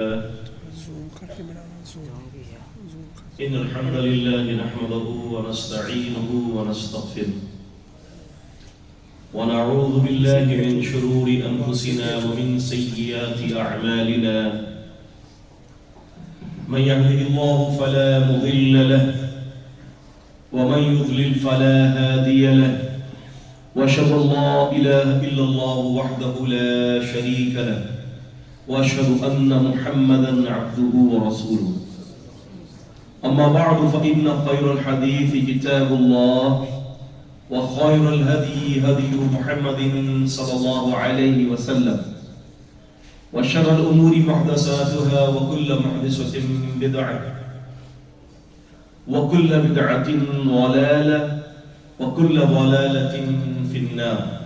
إن الحمد لله نحمده ونستعينه ونستغفره ونعوذ بالله من شرور أنفسنا ومن سيئات أعمالنا من يهده الله فلا مضل له ومن يضلل فلا هادي له وأشهد أن لا إله إلا الله وحده لا شريك له وأشهد أن محمدًا عبده ورسوله أما بعد فإن خير الحديث كتاب الله وخير الهدي هدي محمد صلى الله عليه وسلم وشر الأمور محدثاتها وكل محدثة بدعة وكل بدعة ضلالة وكل ضلالة في النار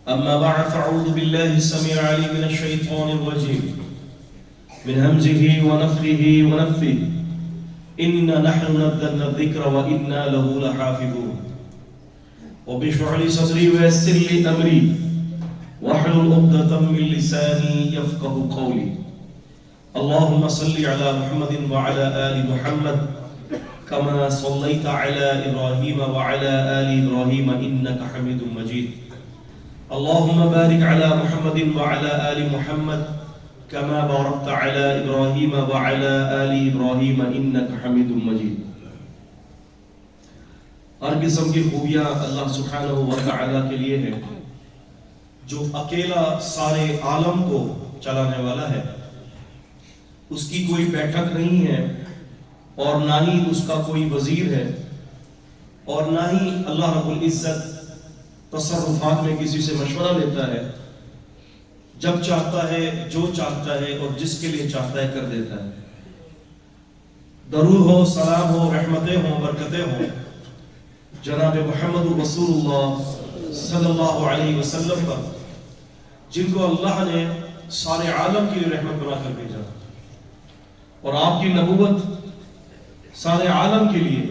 أما بعد فأعوذ بالله السميع العليم من الشيطان الرجيم من همزه ونفخه ونفثه إنا نحن نزلنا الذكر وإنا له لحافظون رب اشرح لي صدري ويسر لي أمري واحلل عقدة من لساني يفقهوا قولي اللهم صل على محمد وعلى آل محمد كما صليت على إبراهيم وعلى آل إبراهيم إنك حميد مجيد اللهم بارك على محمد وعلى آل محمد كما باركت على إبراهيم وعلى آل إبراهيم إنك حميد مجيد ہر قسم کی خوبیاں اللہ سبحانہ و تعالیٰ کے لیے ہے جو اکیلا سارے عالم کو چلانے والا ہے. اس کی کوئی بیٹھک نہیں ہے اور نہ ہی اس کا کوئی وزیر ہے اور نہ ہی اللہ رب العزت تصرفات میں کسی سے مشورہ لیتا ہے. جب چاہتا ہے جو چاہتا ہے اور جس کے لیے چاہتا ہے کر دیتا ہے. درود ہو، سلام ہو، رحمتیں ہوں، برکتیں ہوں جناب محمد رسول اللہ صلی اللہ علیہ وسلم پر، جن کو اللہ نے سارے عالم کے لیے رحمت بنا کر بھیجا اور آپ کی نبوت سارے عالم کے لیے.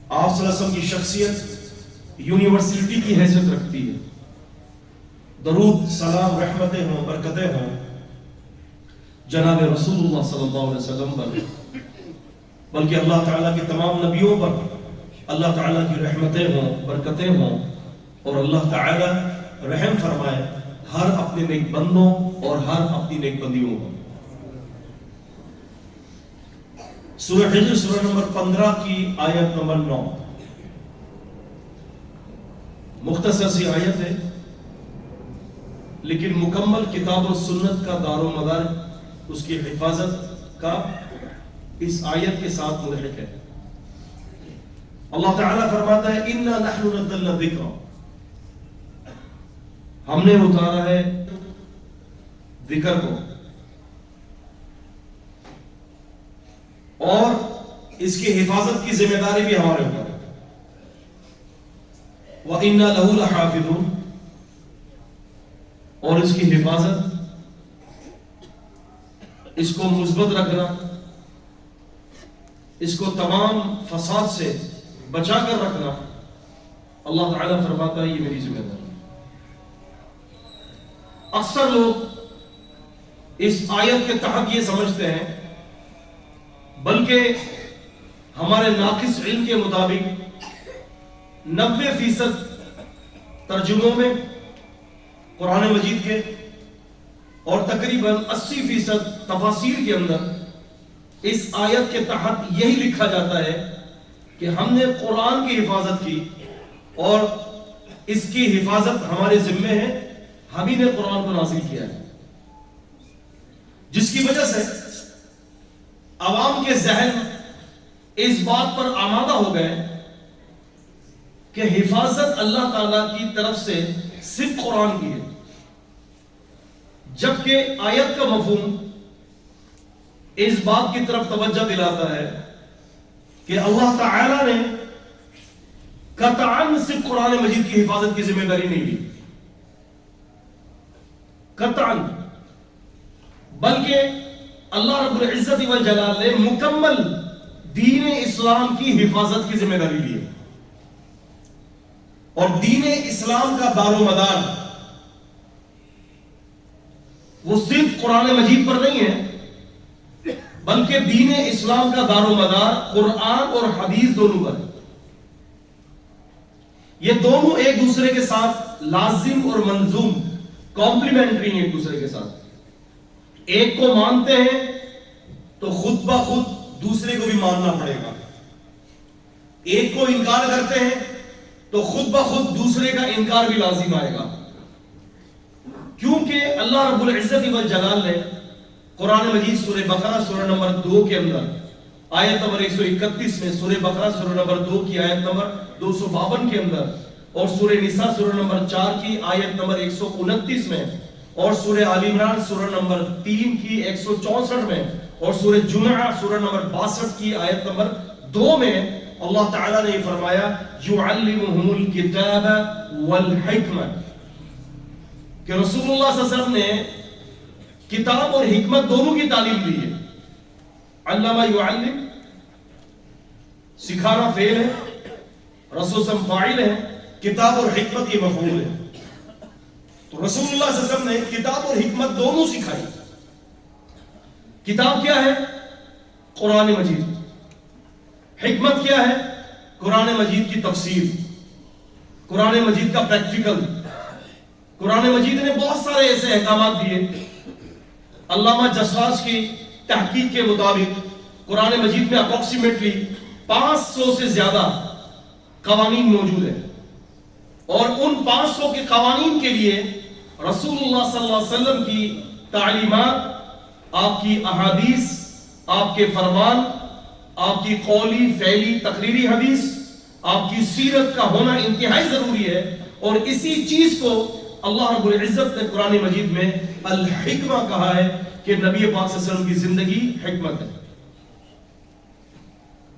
آپ صلی اللہ علیہ وسلم کی شخصیت یونیورسٹی کی حیثیت رکھتی ہے. درود، سلام، رحمتیں ہوں، برکتیں ہوں جناب رسول اللہ صلی اللہ علیہ وسلم پر، بلکہ اللہ تعالیٰ کے تمام نبیوں پر اللہ تعالیٰ کی رحمتیں ہوں، برکتیں ہوں اور اللہ تعالیٰ رحم فرمائے ہر اپنے نیک بندوں اور ہر اپنی نیک بندیوں پر. سورہ حجر سورہ نمبر 15 کی آیت نمبر 9 مختصر سی آیت ہے لیکن مکمل کتاب و سنت کا دار و مدار اس کی حفاظت کا اس آیت کے ساتھ ملحق ہے. اللہ تعالیٰ فرماتا ہے اِنَّا نَحْنُ نَزَّلْنَا الذِّكْرَ، ہم نے اتارا ہے ذکر کو اور اس کی حفاظت کی ذمہ داری بھی ہمارے اوپر ہے. وَإِنَّا لَهُ لَحَافِظُونَ، اور اس کی حفاظت، اس کو مثبت رکھنا، اس کو تمام فساد سے بچا کر رکھنا، اللہ تعالیٰ فرماتا ہے یہ میری ذمہ داری. اکثر لوگ اس آیت کے تحت یہ سمجھتے ہیں، بلکہ ہمارے ناقص علم کے مطابق 90% ترجموں میں قرآن مجید کے اور تقریباً 80% تفاسیر کے اندر اس آیت کے تحت یہی لکھا جاتا ہے کہ ہم نے قرآن کی حفاظت کی اور اس کی حفاظت ہمارے ذمہ ہے، ہم ہی نے قرآن کو نازل کیا ہے. جس کی وجہ سے عوام کے ذہن اس بات پر آمادہ ہو گئے کہ حفاظت اللہ تعالیٰ کی طرف سے صرف قرآن کی ہے، جبکہ آیت کا مفہوم اس بات کی طرف توجہ دلاتا ہے کہ اللہ تعالیٰ نے قطعاً صرف قرآن مجید کی حفاظت کی ذمہ داری نہیں لی، قطعاً، بلکہ اللہ رب العزت والجلال نے مکمل دین اسلام کی حفاظت کی ذمہ داری لی ہے. اور دین اسلام کا دار و مدار وہ صرف قرآن مجید پر نہیں ہے، بلکہ دین اسلام کا دار و مدار قرآن اور حدیث دونوں پر ہے۔ یہ دونوں ایک دوسرے کے ساتھ لازم اور ملزوم، کمپلیمنٹری ہیں ایک دوسرے کے ساتھ۔ ایک کو مانتے ہیں تو خود بخود دوسرے کو بھی ماننا پڑے گا، ایک کو انکار کرتے ہیں تو خود بخود دوسرے کا انکار بھی لازم آئے گا، کیونکہ اللہ رب العزت والجلال نے قرآن مجید سورہ بقرہ سورہ نمبر 2 کے اندر آیت نمبر 131 میں، سورہ بقرہ سورہ نمبر 2 کی آیت نمبر 252 کے اندر، اور سورہ نساء سورہ نمبر 4 کی آیت نمبر 129 میں، اور سورہ آل عمران سورہ نمبر 3 کی 164 میں، اور سورہ جمعہ سورہ نمبر 62 کی آیت نمبر 2 میں اللہ تعالیٰ نے یہ فرمایا یعلمہم الکتاب والحکمہ، کہ رسول اللہ صلی اللہ علیہ وسلم نے کتاب اور حکمت دونوں کی تعلیم دی ہے۔ علامہ یعلم سکھانا فعل ہے، رسول صلی اللہ علیہ وسلم فاعل ہے، کتاب اور حکمت یہ مفعول ہے۔ تو رسول اللہ صلی اللہ علیہ وسلم نے کتاب اور حکمت دونوں سکھائی۔ کتاب کیا ہے؟ قرآن مجید۔ حکمت کیا ہے؟ قرآن مجید کی تفسیر، قرآن مجید کا پریکٹیکل۔ قرآن مجید نے بہت سارے ایسے احکامات دیے۔ علامہ جساس کی تحقیق کے مطابق قرآن مجید میں اپروکسیمیٹلی 500 سے زیادہ قوانین موجود ہیں، اور ان 500 کے قوانین کے لیے رسول اللہ صلی اللہ علیہ وسلم کی تعلیمات، آپ کی احادیث، آپ کے فرمان، آپ کی قولی فعلی تقریری حدیث، آپ کی سیرت کا ہونا انتہائی ضروری ہے۔ اور اسی چیز کو اللہ رب العزت نے قرآن مجید میں الحکمہ کہا ہے کہ نبی پاک صلی اللہ علیہ وسلم کی زندگی حکمت ہے۔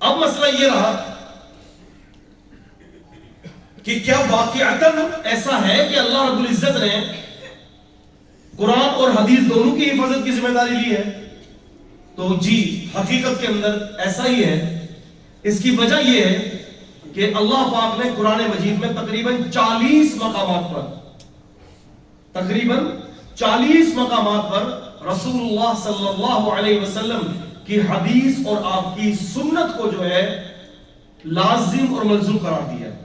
اب مسئلہ یہ رہا کہ کیا واقعتاً ایسا ہے کہ اللہ رب العزت نے قرآن اور حدیث دونوں کی حفاظت کی ذمہ داری لی ہے؟ تو جی، حقیقت کے اندر ایسا ہی ہے۔ اس کی وجہ یہ ہے کہ اللہ پاک نے قرآن مجید میں تقریباً 40 مقامات پر رسول اللہ صلی اللہ علیہ وسلم کی حدیث اور آپ کی سنت کو جو ہے لازم اور ملزوم قرار دیا ہے۔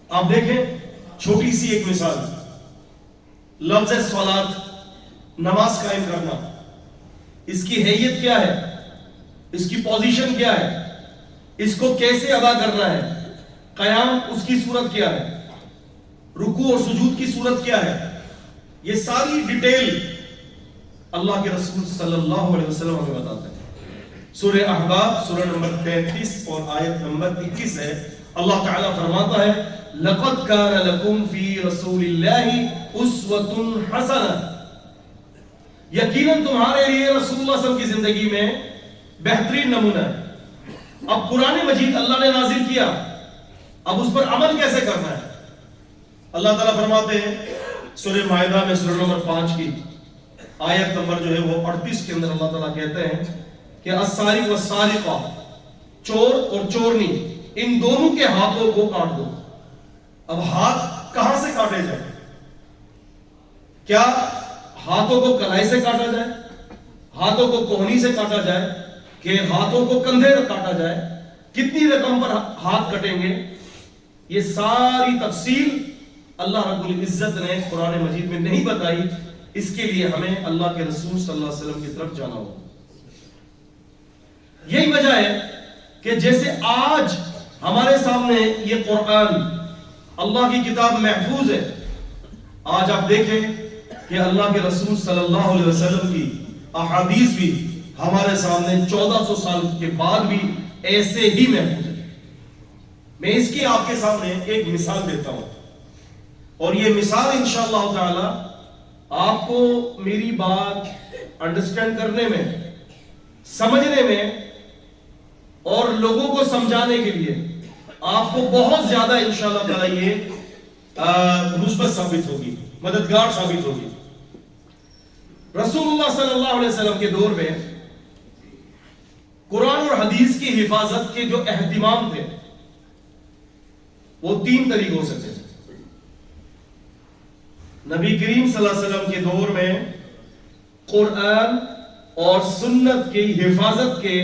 آپ دیکھیں چھوٹی سی ایک مثال، لفظ صلاۃ، نماز قائم کرنا، اس کی حیت کیا ہے، اس کی پوزیشن کیا ہے، اس کو کیسے ادا کرنا ہے، قیام اس کی صورت کیا ہے، رکوع اور سجود کی صورت کیا ہے، یہ ساری ڈیٹیل اللہ کے رسول صلی اللہ علیہ وسلم ہمیں بتاتے ہیں۔ سورہ احزاب سورہ نمبر 33 اور آیت نمبر 21 ہے، اللہ تعالیٰ فرماتا ہے لَقَدْ كَانَ لَكُمْ فِي رَسُولِ اللَّهِ أُسْوَةٌ حَسَنَةٌ، یقیناً تمہارے لیے رسول اللہ صلی اللہ علیہ وسلم کی زندگی میں بہترین نمونہ ہے۔ اب قرآن مجید اللہ نے نازل کیا، اب اس پر عمل کیسے کرنا ہے؟ اللہ تعالیٰ فرماتے ہیں سورہ مائدہ میں سورہ نمبر 5 کی آیت نمبر جو ہے وہ 38 کے اندر اللہ تعالیٰ کہتے ہیں کہ السارق والسارقہ، چور اور چورنی، ان دونوں کے ہاتھوں کو کاٹ دو۔ اب ہاتھ کہاں سے کاٹے جائے؟ کیا ہاتھوں کو کلائی سے کاٹا جائے، ہاتھوں کو کوہنی سے کاٹا جائے، کہ ہاتھوں کو کندھے تک کاٹا جائے، کتنی رقم پر ہاتھ کٹیں گے؟ یہ ساری تفصیل اللہ رب العزت نے قرآن مجید میں نہیں بتائی۔ اس کے لیے ہمیں اللہ کے رسول صلی اللہ علیہ وسلم کی طرف جانا ہوگا۔ یہی وجہ ہے کہ جیسے آج ہمارے سامنے یہ قرآن اللہ کی کتاب محفوظ ہے، آج آپ دیکھیں کہ اللہ کے رسول صلی اللہ علیہ وسلم کی احادیث بھی ہمارے سامنے 1400 سال کے بعد بھی ایسے ہی محفوظ ہے۔ میں اس کی آپ کے سامنے ایک مثال دیتا ہوں، اور یہ مثال انشاءاللہ تعالی آپ کو میری بات انڈرسٹینڈ کرنے میں، سمجھنے میں اور لوگوں کو سمجھانے کے لیے آپ کو بہت زیادہ انشاءاللہ تعالی یہ مثبت ثابت ہوگی، مددگار ثابت ہوگی۔ رسول اللہ صلی اللہ علیہ وسلم کے دور میں قرآن اور حدیث کی حفاظت کے جو اہتمام تھے وہ 3 طریقوں سے تھے۔ نبی کریم صلی اللہ علیہ وسلم کے دور میں قرآن اور سنت کی حفاظت کے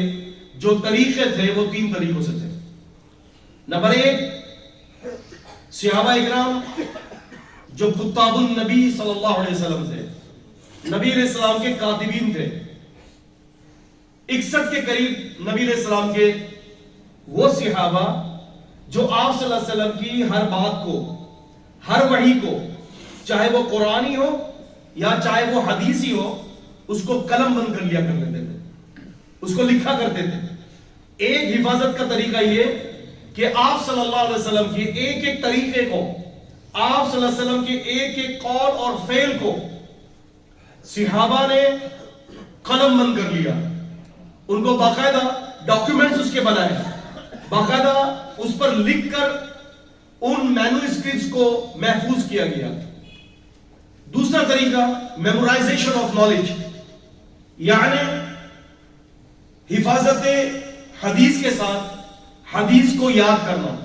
جو طریقے تھے وہ 3 طریقوں سے تھے. نمبر 1، صحابہ اکرام جو کتاب النبی صلی اللہ علیہ وسلم تھے، نبی علیہ السلام کے کاتبین تھے. 61 کے قریب نبی علیہ السلام کے وہ صحابہ جو آپ صلی اللہ علیہ وسلم کی ہر بات کو، ہر وحی کو، چاہے وہ قرآنی ہو یا چاہے وہ حدیثی ہو، اس کو قلم بند کر لیا کرتے تھے، اس کو لکھا کرتے تھے. ایک حفاظت کا طریقہ یہ کہ آپ صلی اللہ علیہ وسلم کے ایک ایک طریقے کو، آپ صلی اللہ علیہ وسلم کے ایک ایک قول اور فعل کو صحابہ نے قلم بند کر لیا. ان کو باقاعدہ ڈاکیومنٹس اس کے بنائے، باقاعدہ اس پر لکھ کر ان مینواسکرپٹس کو محفوظ کیا گیا. دوسرا طریقہ میمورائزیشن آف نالج، یعنی حفاظت حدیث کے ساتھ حدیث کو یاد کرنا.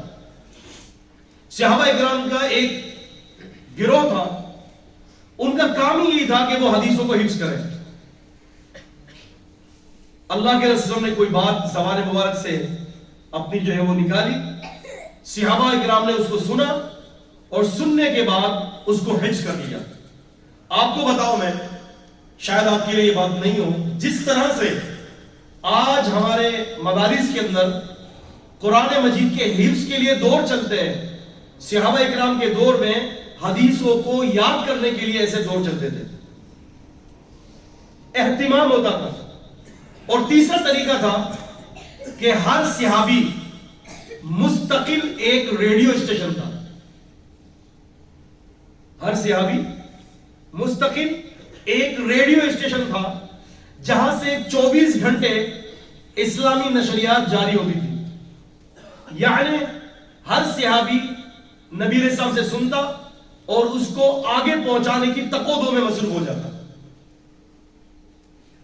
صحابہ اکرام کا ایک گروہ تھا، ان کا کام ہی یہی تھا کہ وہ حدیثوں کو حفظ کریں. اللہ کے رسول نے کوئی بات زبان مبارک سے اپنی جو ہے وہ نکالی، صحابہ اکرام نے اس کو سنا اور سننے کے بعد اس کو حفظ کر لیا. آپ کو بتاؤ، میں شاید آپ کے لیے یہ بات نہیں ہو، جس طرح سے آج ہمارے مدارس کے اندر قرآن مجید کے حفظ کے لیے دور چلتے ہیں، صحابہ اکرام کے دور میں حدیثوں کو یاد کرنے کے لیے ایسے دور چلتے تھے، اہتمام ہوتا تھا. اور تیسرا طریقہ تھا کہ ہر صحابی مستقل ایک ریڈیو اسٹیشن تھا. ہر صحابی مستقل ایک ریڈیو اسٹیشن تھا جہاں سے 24 گھنٹے اسلامی نشریات جاری ہوتی تھی. یعنی ہر صحابی نبی علیہ السلام سے سنتا اور اس کو آگے پہنچانے کی تقویٰ میں مصروف ہو جاتا.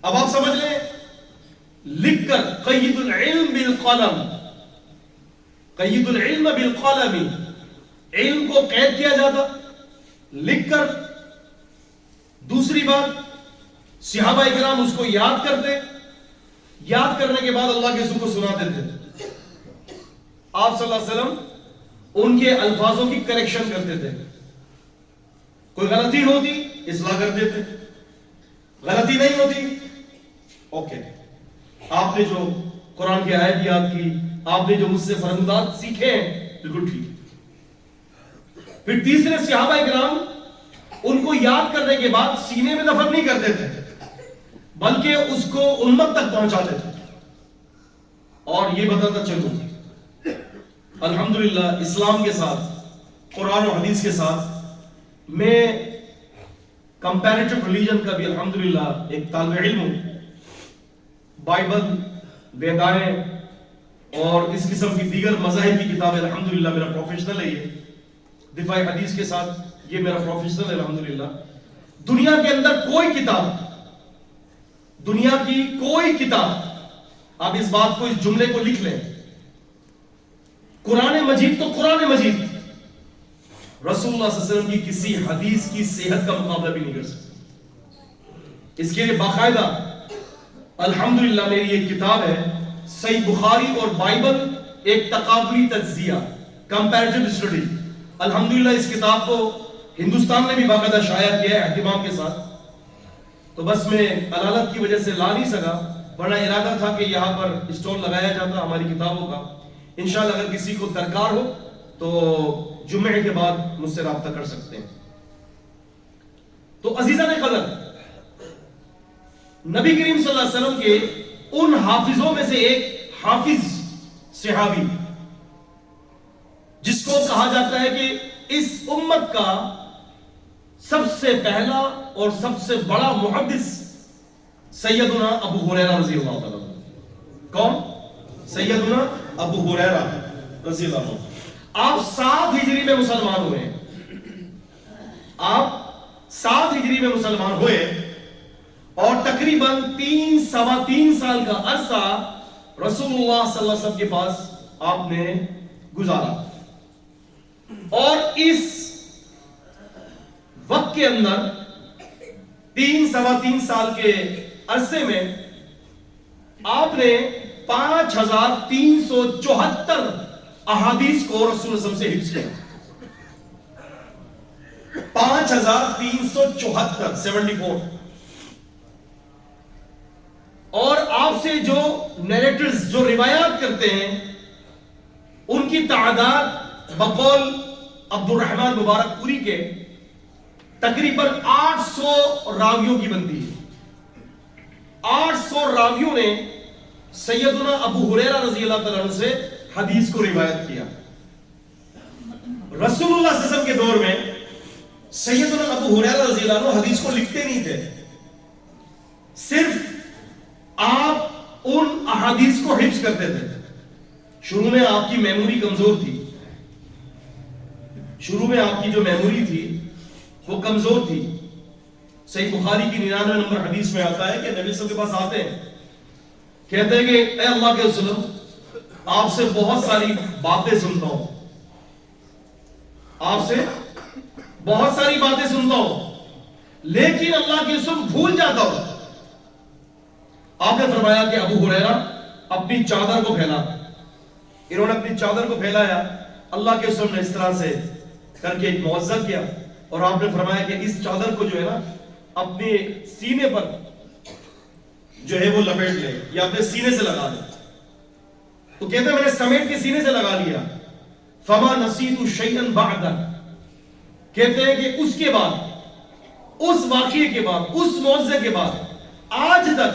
اب آپ سمجھ لیں، لکھ کر قید العلم بالقلم، قید العلم بالقلم، علم کو قید کیا جاتا لکھ کر. دوسری بات، صحابہ اکرام اس کو یاد کرتے، یاد کرنے کے بعد اللہ کے رسول کو سناتے تھے. آپ صلی اللہ علیہ وسلم ان کے الفاظوں کی کریکشن کرتے تھے. کوئی غلطی ہوتی اصلاح کر دیتے، غلطی نہیں ہوتی اوکے، آپ نے جو قرآن کی آیت یاد کی، آپ نے جو مجھ سے فرمودات سیکھے ہیں، بالکل ٹھیک. پھر تیسرے صحابہ اکرام ان کو یاد کرنے کے بعد سینے میں دفن نہیں کرتے تھے، بلکہ اس کو امت تک پہنچاتے تھے. اور یہ بتاتا چلو، الحمدللہ اسلام کے ساتھ، قرآن و حدیث کے ساتھ میں کمپیریٹو ریلیجن کا بھی الحمدللہ ایک طالب علم ہوں. بائبل، ویدائیں اور اس قسم کی دیگر مذاہب کی کتابیں الحمدللہ میرا پروفیشنل ہے. یہ دفاع حدیث کے ساتھ یہ میرا پروفیشنل ہے الحمدللہ. دنیا کے اندر کوئی کتاب، دنیا کی کوئی کتاب، آپ اس بات کو، اس جملے کو لکھ لیں، قرآن مجید تو قرآن مجید رسول اللہ صلی اللہ علیہ وسلم کی کسی حدیث کی صحت کا مقابلہ بھی نہیں کر سکتی. اس کے لیے باقاعدہ الحمدللہ میری ایک کتاب ہے، صحیح بخاری اور بائبل ایک تقابلی تجزیہ، کمپیریٹو اسٹڈی. الحمدللہ اس کتاب کو ہندوستان نے بھی باقاعدہ شائع کیا ہے اہتمام کے ساتھ. تو بس میں علالت کی وجہ سے لا نہیں سکا، ورنہ ارادہ تھا کہ یہاں پر اسٹال لگایا جاتا ہماری کتابوں کا. انشاءاللہ اگر کسی کو درکار ہو تو جمعے کے بعد مجھ سے رابطہ کر سکتے ہیں. تو عزیزان قدر، نبی کریم صلی اللہ علیہ وسلم کے ان حافظوں میں سے ایک حافظ صحابی، جس کو کہا جاتا ہے کہ اس امت کا سب سے پہلا اور سب سے بڑا محدث سیدنا ابو ہریرہ رضی اللہ تعالیٰ عنہ. کون؟ سیدنا ابو ہریرہ رضی اللہ عنہ. آپ 7 ہجری میں مسلمان ہوئے، آپ 7 ہجری میں مسلمان ہوئے اور تقریباً 3-3.25 سال کا عرصہ رسول اللہ صلی اللہ علیہ وسلم کے پاس آپ نے گزارا. اور اس وقت کے اندر 3 سال کے عرصے میں آپ نے 5374 احادیث کو رسول اللہ صلی اللہ علیہ وسلم سے حفظ کیا. 5374 74. اور آپ سے جو نیریٹرز جو روایات کرتے ہیں ان کی تعداد بقول عبد الرحمن مبارک پوری کے تقریباً 800 راویوں کی بنتی ہے. 800 راویوں نے سیدنا ابو ہریرہ رضی اللہ تعالیٰ عنہ سے حدیث کو روایت کیا. رسول اللہ صلی اللہ علیہ وسلم کے دور میں سیدنا ابو ہریرہ رضی اللہ عنہ حدیث کو لکھتے نہیں تھے. صرف آپ ان احادیث کو حفظ کرتے تھے. شروع میں آپ کی میموری کمزور تھی. شروع میں آپ کی جو میموری تھی وہ کمزور تھی. صحیح بخاری کی 99 نمبر حدیث میں آتا ہے کہ نبی صلی اللہ علیہ وسلم کے پاس آتے ہیں, کہتے ہیں کہ اے اللہ کے رسول, آپ سے بہت ساری باتیں سنتا ہوں, آپ سے بہت ساری باتیں سنتا ہوں, لیکن اللہ کے رسول بھول جاتا ہوں. آپ نے فرمایا کہ ابو ہریرہ اپنی چادر کو پھیلا. انہوں نے اپنی چادر کو پھیلایا. اللہ کے رسول نے اس طرح سے کر کے ایک معوذہ کیا اور آپ نے فرمایا کہ اس چادر کو جو ہے نا اپنے سینے پر جو ہے وہ لپیٹ لے یا اپنے سینے سے لگا لے. تو کہتے ہیں میں نے سمیٹ کے سینے سے لگا لیا. فما نسیت شیئا بعد, کہتے ہیں کہ اس کے بعد, اس واقعے کے بعد, اس معوذے کے بعد آج تک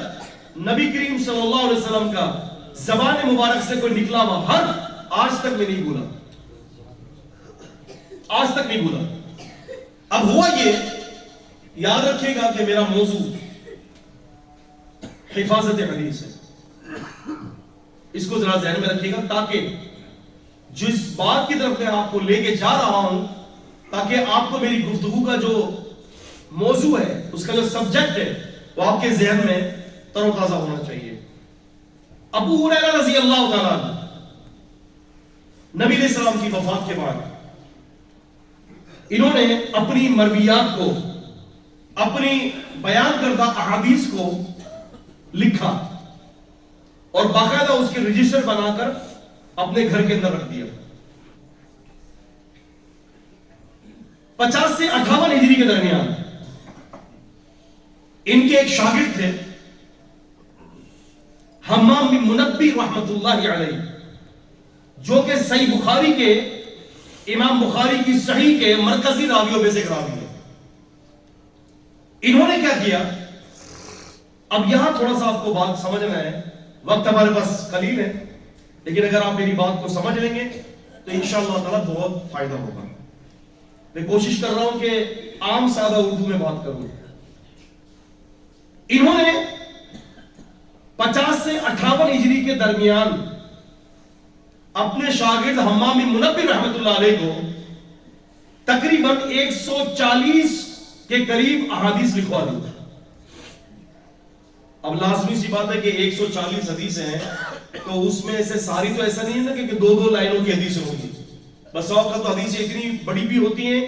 نبی کریم صلی اللہ علیہ وسلم کا زبان مبارک سے کوئی نکلا ہوا حرف آج تک میں نہیں بولا, آج تک نہیں بولا. اب ہوا یہ, یاد رکھیے گا کہ میرا موضوع حفاظت حدیث ہے. اس کو ذرا ذہن میں رکھیے گا تاکہ جس بات کی طرف میں آپ کو لے کے جا رہا ہوں, تاکہ آپ کو میری گفتگو کا جو موضوع ہے, اس کا جو سبجیکٹ ہے, وہ آپ کے ذہن میں تر و تازہ ہونا چاہیے. ابو ہریرہ رضی اللہ تعالیٰ نبی علیہ السلام کی وفات کے بعد انہوں نے اپنی مرویات کو, اپنی بیان کردہ احادیث کو لکھا اور باقاعدہ اس کے رجسٹر بنا کر اپنے گھر کے اندر رکھ دیا. 50 سے 58 ہجری کے درمیان ان کے ایک شاگرد تھے حمام بن منبی رحمت اللہ علیہ, جو کہ صحیح بخاری کے, امام بخاری کی صحیح کے مرکزی راویوں میں سے ایک راوی ہے. انہوں نے کیا کیا, اب یہاں تھوڑا سا آپ کو بات سمجھنا ہے, وقت ہمارے پاس قلیل ہے, لیکن اگر آپ میری بات کو سمجھ لیں گے تو انشاءاللہ تعالیٰ بہت فائدہ ہوگا. میں کوشش کر رہا ہوں کہ عام سادہ اردو میں بات کروں. انہوں نے 50 سے 58 ہجری کے درمیان اپنے شاگرد حمام بن منبی رحمت اللہ علیہ کو تقریباً 140 کے قریب احادیث لکھوا دی. اب لازمی سی بات ہے کہ 140 حدیثیں ہیں تو اس میں سے ساری تو ایسا نہیں ہے نا کہ 2 لائنوں کی حدیثیں ہوگی. بس اوقات تو حدیثیں اتنی بڑی بھی ہوتی ہیں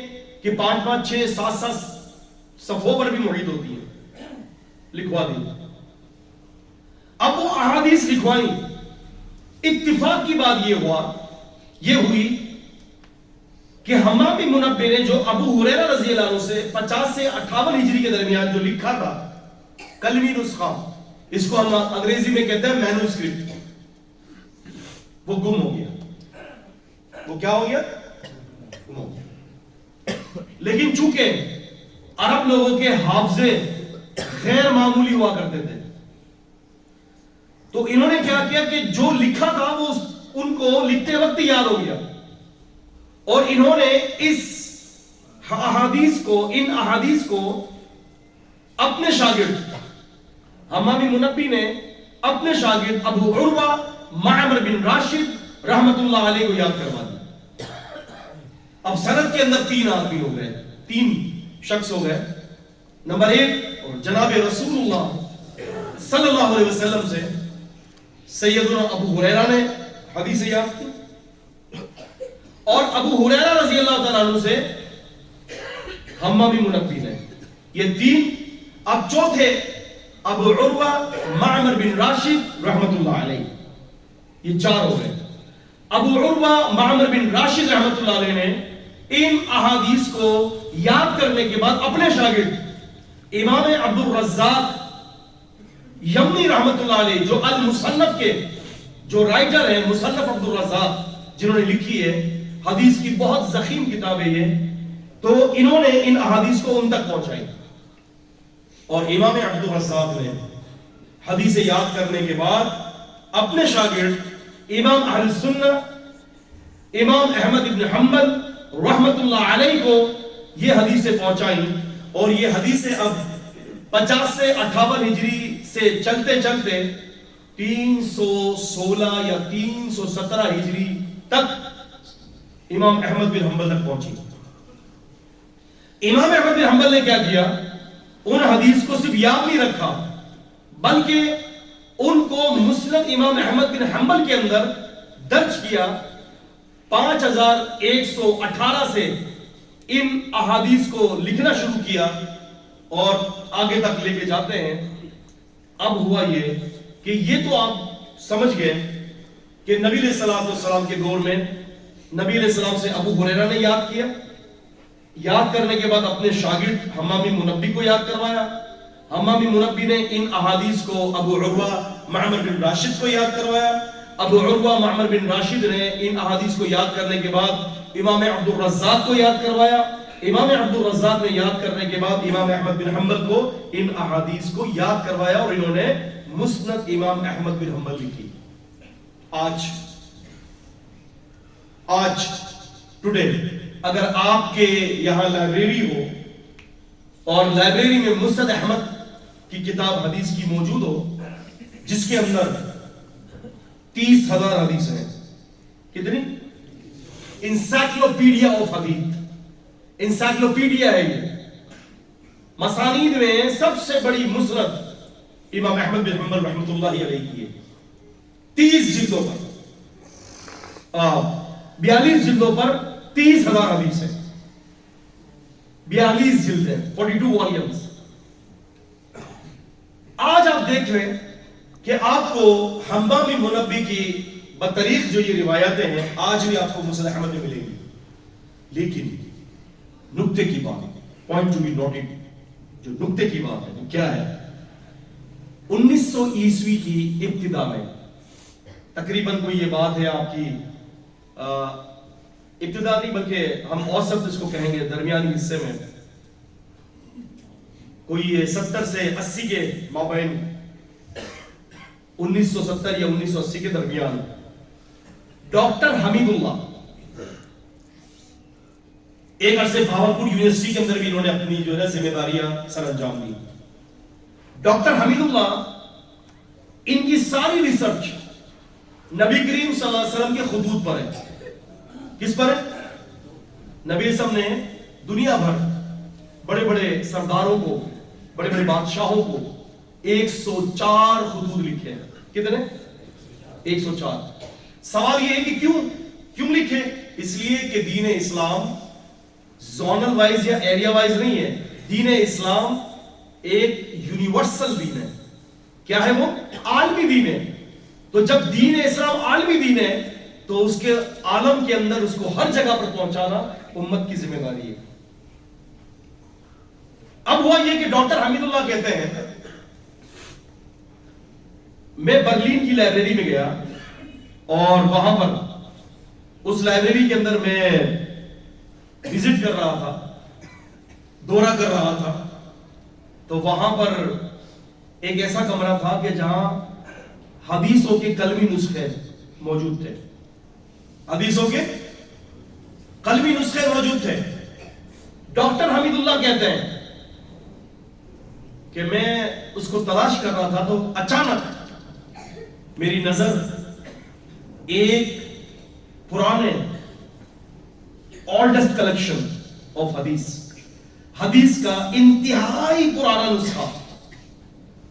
کہ 5 6 7 صفحوں پر بھی محیط ہوتی ہیں. لکھوا دی. اب وہ احادیث لکھوائی. اتفاق کی بات یہ ہوئی کہ حمام بن منبی نے جو ابو ہریرہ رضی اللہ عنہ سے 50 سے 58 ہجری کے درمیان جو لکھا تھا کلمی نسخہ, اس کو ہم انگریزی میں کہتے ہیں مینوسکرپٹ, وہ گم ہو گیا. وہ کیا ہو گیا؟ گم ہو گیا. لیکن چونکہ عرب لوگوں کے حافظے غیر معمولی ہوا کرتے تھے تو انہوں نے کیا کیا کہ جو لکھا تھا وہ ان کو لکھتے وقت یاد ہو گیا, اور انہوں نے ان احادیث کو اپنے شاگرد حمام بن منبی نے اپنے شاگرد ابو عروہ معمر بن راشد رحمت اللہ علیہ کو یاد کروا دی. اب سند کے اندر 3 آدمی ہو گئے, 3 شخص ہو گئے. نمبر 1 جناب رسول اللہ صلی اللہ علیہ وسلم سے سیدنا ابو ہریرہ نے حدیث یاد کی, اور ابو ہریرہ رضی اللہ تعالیٰ عنہ سے حمام بن منبی نے. یہ 3 اب چوتھے ابو عروہ معمر بن راشد رحمت اللہ علیہ، یہ چار ہو گئے۔ ابو عروہ معمر بن راشد رحمت اللہ علیہ نے ان احادیث کو یاد کرنے کے بعد اپنے شاگرد امام عبد الرزاق یمنی رحمت اللہ علیہ، جو المصنف کے جو رائٹر ہیں، مصنف عبد الرزاق جنہوں نے لکھی ہے حدیث کی بہت ضخیم کتاب ہے یہ، تو انہوں نے ان احادیث کو ان تک پہنچائی، اور امام عبد الرزاق نے حدیث یاد کرنے کے بعد اپنے شاگرد امام اہل سنہ امام احمد بن حنبل رحمت اللہ علیہ کو یہ حدیثیں پہنچائیں، اور یہ حدیثیں اب 50 سے 58 ہجری سے چلتے چلتے 316 یا 317 ہجری تک امام احمد بن حنبل تک پہنچی۔ امام احمد بن حنبل نے کیا کیا؟ ان حدیث کو صرف یاد نہیں رکھا، بلکہ ان کو مسند امام احمد بن حنبل کے اندر درج کیا۔ 5118 سے ان احادیث کو لکھنا شروع کیا اور آگے تک لے کے جاتے ہیں۔ اب ہوا یہ کہ یہ تو آپ سمجھ گئے کہ نبی علیہ الصلوۃ والسلام کے دور میں نبی علیہ السلام سے ابو ہریرہ نے یاد کیا، یاد کرنے کے بعد اپنے شاگرد حمام منبی کو یاد کروایا، حمام منبی نے ان احادیث کو ابو عروہ معمر بن راشد کو یاد کروایا، ابو عروہ معمر بن راشد نے ان احادیث کو یاد کرنے کے بعد امام عبد الرزاق کو یاد کروایا، امام عبد الرزاق نے یاد کرنے کے بعد امام احمد بن حنبل کو ان احادیث کو یاد کروایا، اور انہوں نے مسند امام احمد بن حنبل لکھی۔ آج ٹوڈے اگر آپ کے یہاں لائبریری ہو اور لائبریری میں مسند احمد کی کتاب حدیث کی موجود ہو جس کے اندر 30,000 حدیث ہیں، کتنی؟ انسائکلوپیڈیا آف حدیث، انسائکلوپیڈیا ہے یہ۔ مسانید میں سب سے بڑی مسند امام احمد بن حنبل رحمۃ اللہ علیہ کی ہے، 30 جلدوں پر، 42 جلدوں پر 30,000 حدیث ہیں، 42 جلدیں، 42 والیومز۔ آج آپ دیکھ لیں کہ آپ کو حمام منبی کی بطریق جو یہ روایتیں ہیں آج بھی آپ کو مسند احمد میں ملیں گی، لیکن نکتے کی بات، پوائنٹ ٹو بی نوٹڈ، جو نکتے کی بات ہے وہ کیا ہے؟ 1900 عیسوی کی ابتدا میں، تقریباً کوئی یہ بات ہے آپ کی ابتدا نہیں بلکہ ہم اوسط اس کو کہیں گے درمیانی حصے میں، کوئی 70 سے 80 کے مابین، 1970 یا 1980 کے درمیان، ڈاکٹر حمید اللہ ایک عرصے بھاولپور یونیورسٹی کے اندر بھی انہوں نے اپنی جو ہے ذمہ داریاں سر انجام دی۔ ڈاکٹر حمید اللہ ان کی ساری ریسرچ نبی کریم صلی اللہ علیہ وسلم کے خطوط پر ہے۔ کس پر ہے؟ نبی علیہ السلام نے دنیا بھر بڑے بڑے سرداروں کو، بڑے بڑے بادشاہوں کو 104 خطوط لکھے ہیں۔ کتنے؟ 104۔ سوال یہ ہے کہ کیوں لکھے؟ اس لیے کہ دین اسلام زونل وائز یا ایریا وائز نہیں ہے، دین اسلام ایک یونیورسل دین ہے۔ کیا ہے وہ؟ عالمی دین ہے۔ تو جب دین اسلام عالمی دین ہے تو اس کے عالم کے اندر اس کو ہر جگہ پر پہنچانا امت کی ذمہ داری ہے۔ اب ہوا یہ کہ ڈاکٹر حمید اللہ کہتے ہیں میں برلین کی لائبریری میں گیا اور وہاں پر اس لائبریری کے اندر میں وزٹ کر رہا تھا، دورہ کر رہا تھا، تو وہاں پر ایک ایسا کمرہ تھا کہ جہاں حدیثوں کے قلمی نسخے موجود تھے، حدیثوں کے قلمی نسخے موجود تھے۔ ڈاکٹر حمید اللہ کہتے ہیں کہ میں اس کو تلاش کر رہا تھا تو اچانک میری نظر ایک پرانے اولڈسٹ کلیکشن آف حدیث کا انتہائی پرانا نسخہ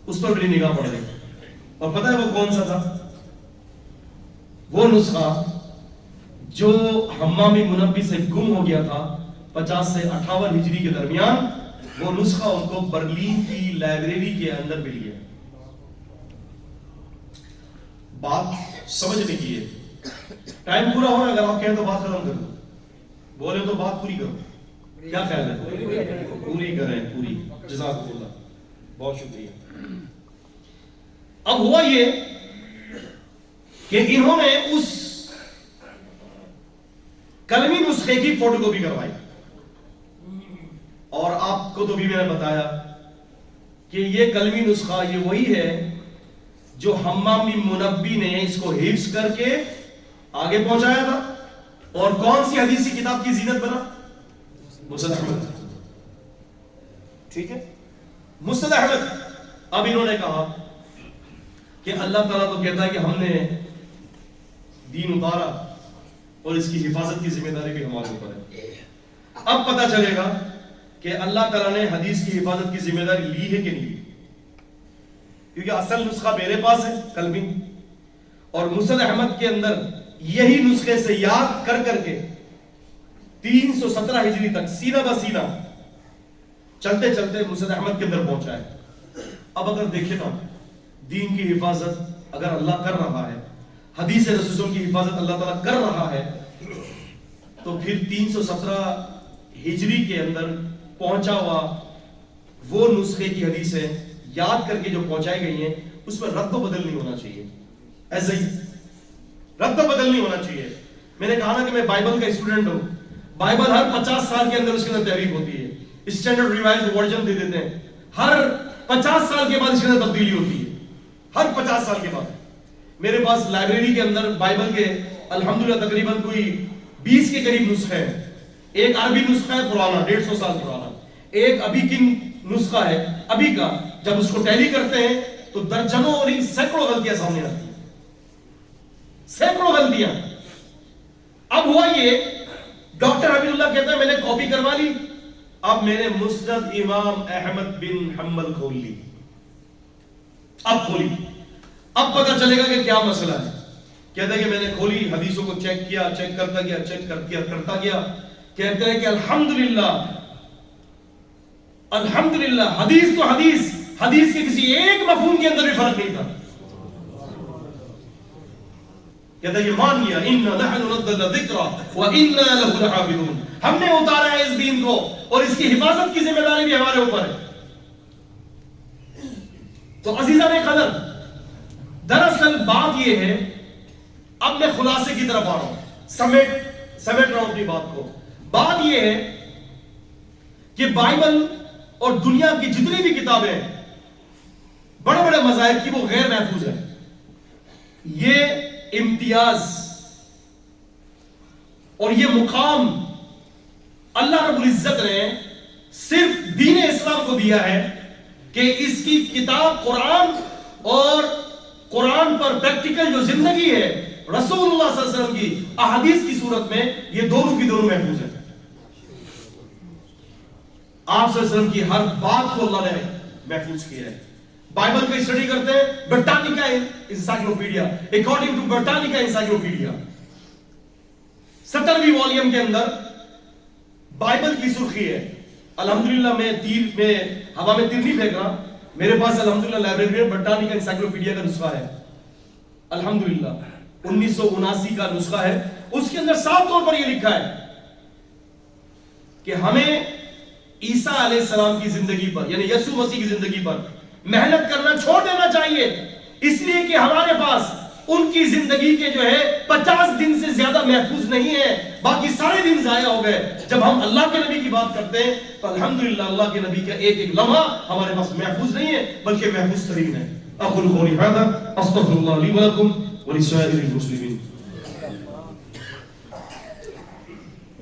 اس پر میری نگاہ پڑ گئی، اور پتہ ہے وہ کون سا تھا؟ وہ نسخہ جو حمام منبی سے گم ہو گیا تھا 50 سے 58 ہجری کے درمیان، وہ نسخہ ان کو برلین کی لائبریری کے اندر مل گیا. بات سمجھنے کی ہے. ٹائم پورا ہو رہا ہے, اگر آپ کہیں تو بات ختم کر دو, بولے تو بات پوری کرو. کیا خیال ہے؟ پوری کریں, پوری. جزاک اللہ, بہت شکریہ. اب ہوا یہ کہ انہوں نے اس کلمی نسخے کی فوٹو کاپی کروائی, اور آپ کو تو بھی میں نے بتایا کہ یہ کلمی نسخہ یہ وہی ہے جو حمام بن منبی نے اس کو حفظ کر کے آگے پہنچایا تھا. اور کون سی حدیثی کتاب کی زینت بنا؟ مسند احمد. ٹھیک ہے, مسند احمد. اب انہوں نے کہا کہ اللہ تعالیٰ تو کہتا ہے کہ ہم نے دین اتارا اور اس کی حفاظت کی ذمہ داری بھی ہمارے اوپر ہے. اب پتہ چلے گا کہ اللہ تعالیٰ نے حدیث کی حفاظت کی ذمہ داری لی ہے کہ نہیں, کیونکہ اصل نسخہ میرے پاس ہے کلمی, اور مسند احمد کے اندر یہی نسخے سے یاد کر کر کے 317 ہجری تک سینہ بہ سینہ چلتے چلتے مسند احمد کے اندر پہنچا ہے. اب اگر دیکھیں نا, دین کی حفاظت اگر اللہ کر رہا ہے, حدیث رسول کی حفاظت اللہ تعالیٰ کر رہا ہے, تو پھر 317 ہجری کے اندر پہنچا ہوا وہ نسخے کی حدیثیں یاد کر کے جو پہنچائی گئی ہیں, اس میں رد و بدل نہیں ہونا چاہیے. ایسے ہی رد و بدل نہیں ہونا چاہیے. میں نے کہا نا کہ میں بائبل کا اسٹوڈنٹ ہوں. بائبل ہر 50 سال کے اندر اس کے اندر تحریف ہوتی ہے, اسٹینڈرڈ ریوائزڈ ورژن دے دیتے ہیں. ہر 50 سال کے بعد اس کے اندر تبدیلی ہوتی ہے, ہر 50 سال کے بعد. میرے پاس لائبریری کے اندر بائبل کے الحمدللہ تقریباً کوئی 20 کے قریب نسخے ہیں. ایک عربی نسخہ ہے پرانا 150 سال پرانا, ایک ابھی کی نسخہ ہے ابھی کا. جب اس کو ٹیلی کرتے ہیں تو درجنوں اور سینکڑوں غلطیاں سامنے آتی ہیں, سینکڑوں غلطیاں. اب ہوا یہ, ڈاکٹر حبیب اللہ کہتا ہے میں نے کاپی کروا لی, اب میں نے مسند امام احمد بن حنبل کھول لی. اب کھولی, اب پتہ چلے گا کہ کیا مسئلہ ہے. کہتا ہے کہ میں نے کھولی, حدیثوں کو چیک کیا, چیک کرتا گیا, چیک کرتا گیا. کہتے ہیں کہ الحمدللہ الحمدللہ حدیث تو حدیث, حدیث کے کسی ایک مفہوم کے اندر بھی فرق نہیں تھا. کہتا ہے کہ مان لیا اِنَّا نَحْنُ نَزَّلْنَا الذِّكْرَ وَإِنَّا لَهُ لَحَافِظُونَ, ہم نے اتارا ہے اس دین کو اور اس کی حفاظت کی ذمہ داری بھی ہمارے اوپر ہے. تو عزیزان قدر, دراصل بات یہ ہے, اب میں خلاصے کی طرف آ رہا ہوں, سمیٹ رہا ہوں اپنی بات کو. بات یہ ہے کہ بائبل اور دنیا کی جتنی بھی کتابیں ہیں بڑے بڑے مذاہب کی, وہ غیر محفوظ ہیں. یہ امتیاز اور یہ مقام اللہ رب العزت نے صرف دین اسلام کو دیا ہے کہ اس کی کتاب قرآن اور قرآن پر پریکٹیکل جو زندگی ہے رسول اللہ صلی اللہ علیہ وسلم کی احادیث کی صورت میں, یہ دونوں کی دونوں محفوظ ہیں. آپ صلی اللہ علیہ وسلم کی ہر بات کو اللہ نے محفوظ کیا ہے. بائبل کا اسٹڈی کرتے ہیں, Britannica encyclopaedia, according to Britannica encyclopaedia 70ویں والیوم کے اندر بائبل کی سرخی ہے. الحمدللہ میں ہوا میں تیر نہیں پھینک رہا, میرے پاس الحمدللہ لائبریری میں برٹانیکا انسائکلوپیڈیا کا نسخہ ہے. الحمدللہ 1979 کا نسخہ ہے. اس کے اندر صاف طور پر یہ لکھا ہے کہ ہمیں عیسیٰ علیہ السلام کی زندگی پر, یعنی یسوع مسیح کی زندگی پر محنت کرنا چھوڑ دینا چاہیے, اس لیے کہ ہمارے پاس ان کی زندگی کے جو ہے 50 دن سے زیادہ محفوظ نہیں ہے, باقی سارے دن ضائع ہو گئے. جب ہم اللہ کے نبی کی بات کرتے ہیں تو الحمدللہ اللہ کے نبی کا ایک ایک لمحہ ہمارے پاس محفوظ نہیں ہے بلکہ محفوظ ترین ہے. اقول قولی ھذا استغفر اللہ لی ولکم ولسائر المسلمین.